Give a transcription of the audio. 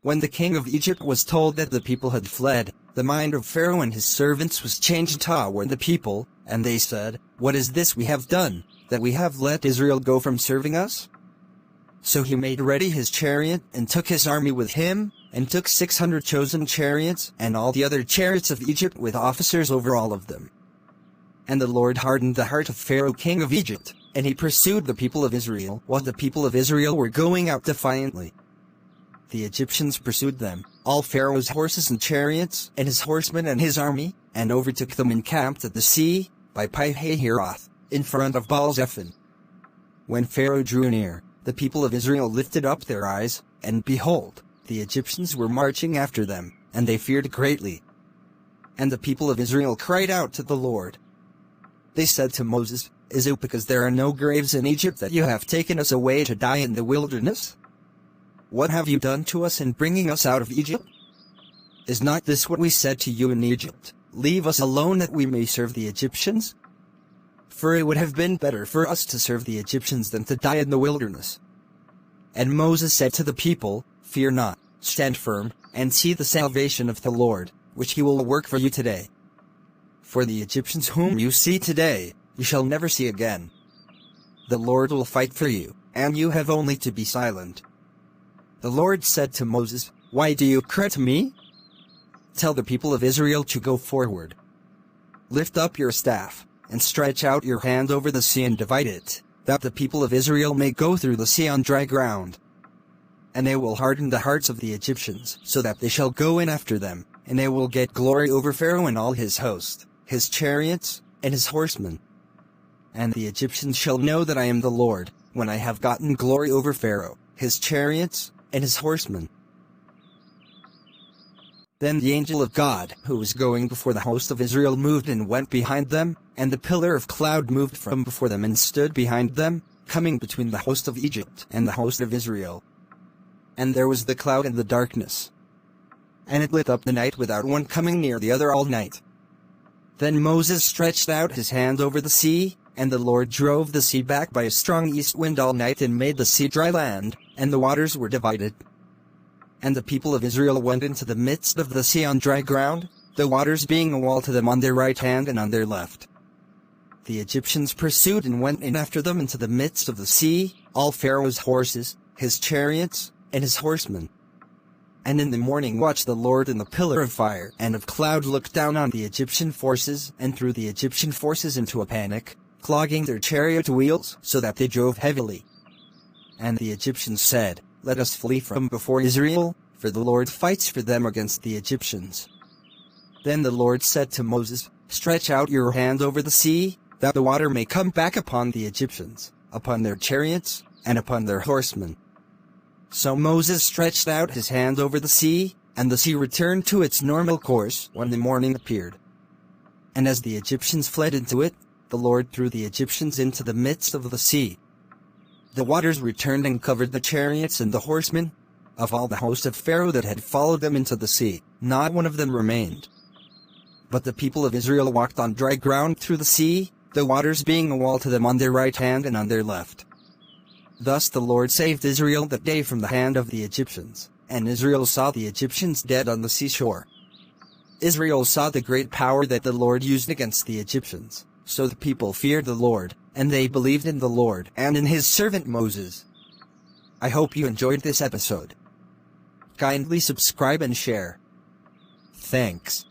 When the king of Egypt was told that the people had fled, the mind of Pharaoh and his servants was changed toward the people, and they said, "What is this we have done, that we have let Israel go from serving us?" So he made ready his chariot, and took his army with him, and took 600 chosen chariots, and all the other chariots of Egypt with officers over all of them. And the Lord hardened the heart of Pharaoh king of Egypt, and he pursued the people of Israel, while the people of Israel were going out defiantly. The Egyptians pursued them, all Pharaoh's horses and chariots, and his horsemen and his army, and overtook them encamped at the sea, by Pi-hahiroth, in front of Baal-zephon. When Pharaoh drew near, the people of Israel lifted up their eyes, and behold, the Egyptians were marching after them, and they feared greatly. And the people of Israel cried out to the Lord. They said to Moses, "Is it because there are no graves in Egypt that you have taken us away to die in the wilderness? What have you done to us in bringing us out of Egypt? Is not this what we said to you in Egypt, 'Leave us alone that we may serve the Egyptians'? For it would have been better for us to serve the Egyptians than to die in the wilderness." And Moses said to the people, "Fear not, stand firm, and see the salvation of the Lord, which he will work for you today. For the Egyptians whom you see today, you shall never see again. The Lord will fight for you, and you have only to be silent." The Lord said to Moses, "Why do you cry to me? Tell the people of Israel to go forward. Lift up your staff, and stretch out your hand over the sea and divide it, that the people of Israel may go through the sea on dry ground. And they will harden the hearts of the Egyptians, so that they shall go in after them, and they will get glory over Pharaoh and all his host, his chariots, and his horsemen. And the Egyptians shall know that I am the Lord, when I have gotten glory over Pharaoh, his chariots, and his horsemen." Then the angel of God, who was going before the host of Israel, moved and went behind them, and the pillar of cloud moved from before them and stood behind them, coming between the host of Egypt and the host of Israel. And there was the cloud and the darkness, and it lit up the night without one coming near the other all night. Then Moses stretched out his hand over the sea, and the Lord drove the sea back by a strong east wind all night and made the sea dry land, and the waters were divided. And the people of Israel went into the midst of the sea on dry ground, the waters being a wall to them on their right hand and on their left. The Egyptians pursued and went in after them into the midst of the sea, all Pharaoh's horses, his chariots, and his horsemen. And in the morning watch the Lord in the pillar of fire and of cloud looked down on the Egyptian forces and threw the Egyptian forces into a panic, clogging their chariot wheels so that they drove heavily. And the Egyptians said, "Let us flee from before Israel, for the Lord fights for them against the Egyptians." Then the Lord said to Moses, "Stretch out your hand over the sea, that the water may come back upon the Egyptians, upon their chariots, and upon their horsemen." So Moses stretched out his hand over the sea, and the sea returned to its normal course when the morning appeared. And as the Egyptians fled into it, the Lord threw the Egyptians into the midst of the sea. The waters returned and covered the chariots and the horsemen. Of all the host of Pharaoh that had followed them into the sea, not one of them remained. But the people of Israel walked on dry ground through the sea, the waters being a wall to them on their right hand and on their left. Thus the Lord saved Israel that day from the hand of the Egyptians, and Israel saw the Egyptians dead on the seashore. Israel saw the great power that the Lord used against the Egyptians, so the people feared the Lord, and they believed in the Lord and in his servant Moses. I hope you enjoyed this episode. Kindly subscribe and share. Thanks.